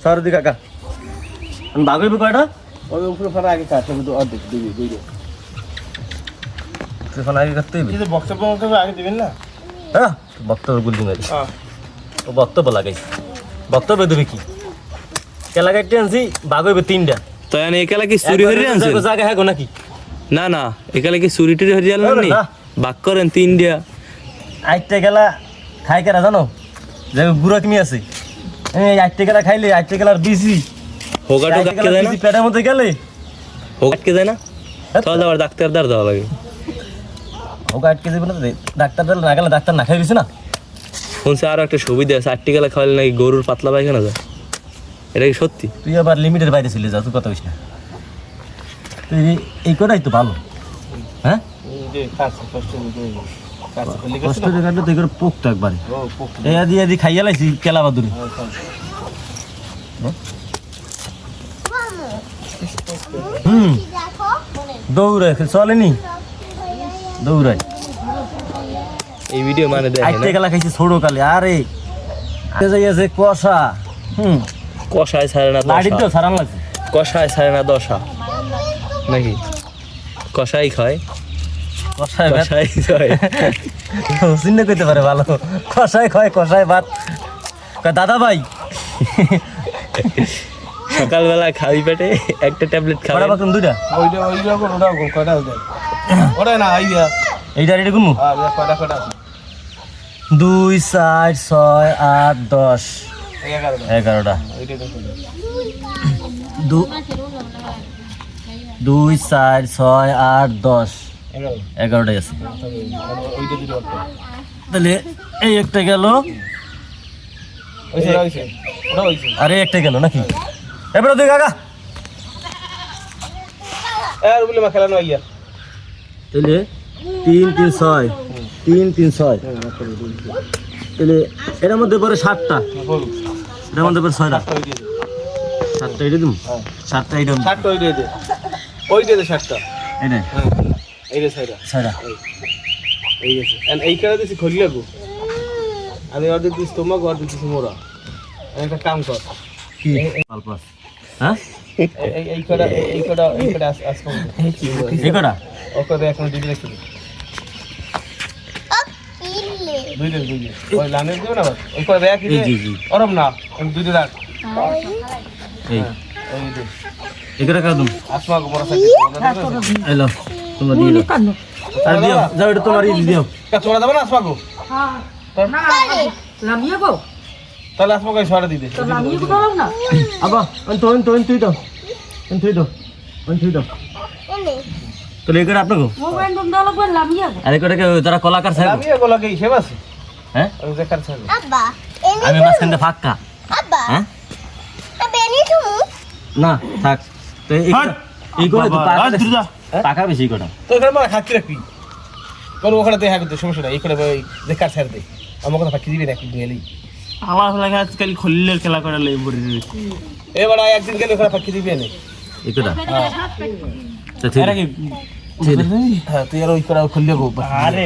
সরদি কাকা বাগইবে কয়টা ওই উপরে ফাড়া আগে কাটতে হবে অর্ধেক দিবি এখন আগে কাটতে হবে কিন্তু বক্তব্য আগে দিবেন না হ্যাঁ বক্তব্য গুলি মারি ও বক্তব্য লাগাইছে বক্তব্য দেবে কি কেলা কাটতে আনছি বাগইবে 3টা তো এনে একালা কি চুরি হরি আনছেন জায়গা হ্যাঁ গো নাকি না একালা কি চুরি টুরি হরি আনলেন নি বাক করেন 3টা আইটটা গেলা খাই কেরা জানো যে গুড়া কিমি আছে এই আইটটা গেলা খাইলে আইটটা গেলার বিসি হোগাটো কাটকে যায় না পেটের মধ্যে গেলে হোগাটকে যায় না তাহলে আবার ডাক্তার দাঁড় দেওয়া লাগে হোগা আটকে যাবে না ডাক্তার দিলে না গেলে ডাক্তার না খাই দিছে না শুনছে আরো একটা সুবিধা আছে 8টি গেলা খাওয়ালে নাকি গরুর পাতলা পায়খানা যায় এটা কি সত্যি তুই আবার লিমিটের বাইরে চলে যা তুই কথা বলিস না তুই এই কটাই তো ভালো হ্যাঁ কষ্ট কাটলে তুই করে পোকতো একবারে এই আদি খাইয়া লাইছি কেলা বাদুরি দৌড়ায় চলেনি দৌড়ায় এই ভিডিও মানে দেখেন আইতে গেলা খাইছি ছোট কালে আরে যাইয়াছে কষা কষায় ছাড়ে না লাড়ি তো সারান লাগছে কষায় ছাড়ে না দশা নাকি কষাই খায় কষায় কষাই খায় চিন্তা করতে পারে ভালো কষায় খায় কষায় ভাত দাদা ভাই সকালবেলা খালি পেটে একটা ট্যাবলেট খাওয়া কটা বাকন দুইটা ওটা না আইয়া এইটা রেডি করবো কটা 2 4 6 8 10 11টা 2 4 6 8 10 11টাই আছে তাহলে এই একটা গেল আরে একটা গেল নাকি এবারে তুই কাকা খেলানো আইয়া তাহলে 3 3 6 3 3 6 তাহলে এর মধ্যে পরে 7টা এর মধ্যে পরে 6টা 7টা এটা দিম 7টা এটা 7টা ওই দিয়ে দে 7টা এটা এই রে 6টা 6টা এই গেছে এন্ড এই করে দিছি খলি লাগু আমি অর্ধেক দিছি তোমাকে অর্ধেক দিছি মোরা একটা কাম কর কি পালপাস হ্যাঁ এই কটা আসবো এই কটা ওকে এখন দিবি রাখি দুই দিন ওই লানের দিও না ওই করে ব্যাগ কি ওরম না আমি দুই দিন রাখ এই ওই দিন এই কটা কাদুম আসমা গো মোরা সাথে এলো তোমরা দিয়ে দাও আর দিও যাও এটা তোমারই দিও কা তোরা দেব না আসমা গো না লামিয়ে গো তাহলে আসমা কই ছড়া দি দে তো লামিয়ে গো দাও না আবা অন তুই দাও তাহলে এই কটা আপনাকে মোবাইল বন্ধ লাগবে লামিয়ে গো আর এই কটা যারা কলাকার সাহেব আমি এগুলো লাগে হিসেব আছে হ্যাঁ আমি দেখার ছাড়ব আমি মাঝখানটা ফাঁকা হ্যাঁ না থাক তো এই করে তো টাকা বেশি কটা তো এখানে মারা খাকি রাখবি কোন ওখানে দেখা করতে সমস্যা নাই এই করে দেখার ছাড় দে আমার কথা ফাঁকি দিবি না একদিন গেলেই আমার লাগে আজকাল খলিলের খেলা করে লাই পড়ে এবার একদিন গেলে ওখানে ফাঁকি দিবি না এই কটা তো ঠিক আছে হ্যাঁ তুই আর ওই করে খুললে গো আরে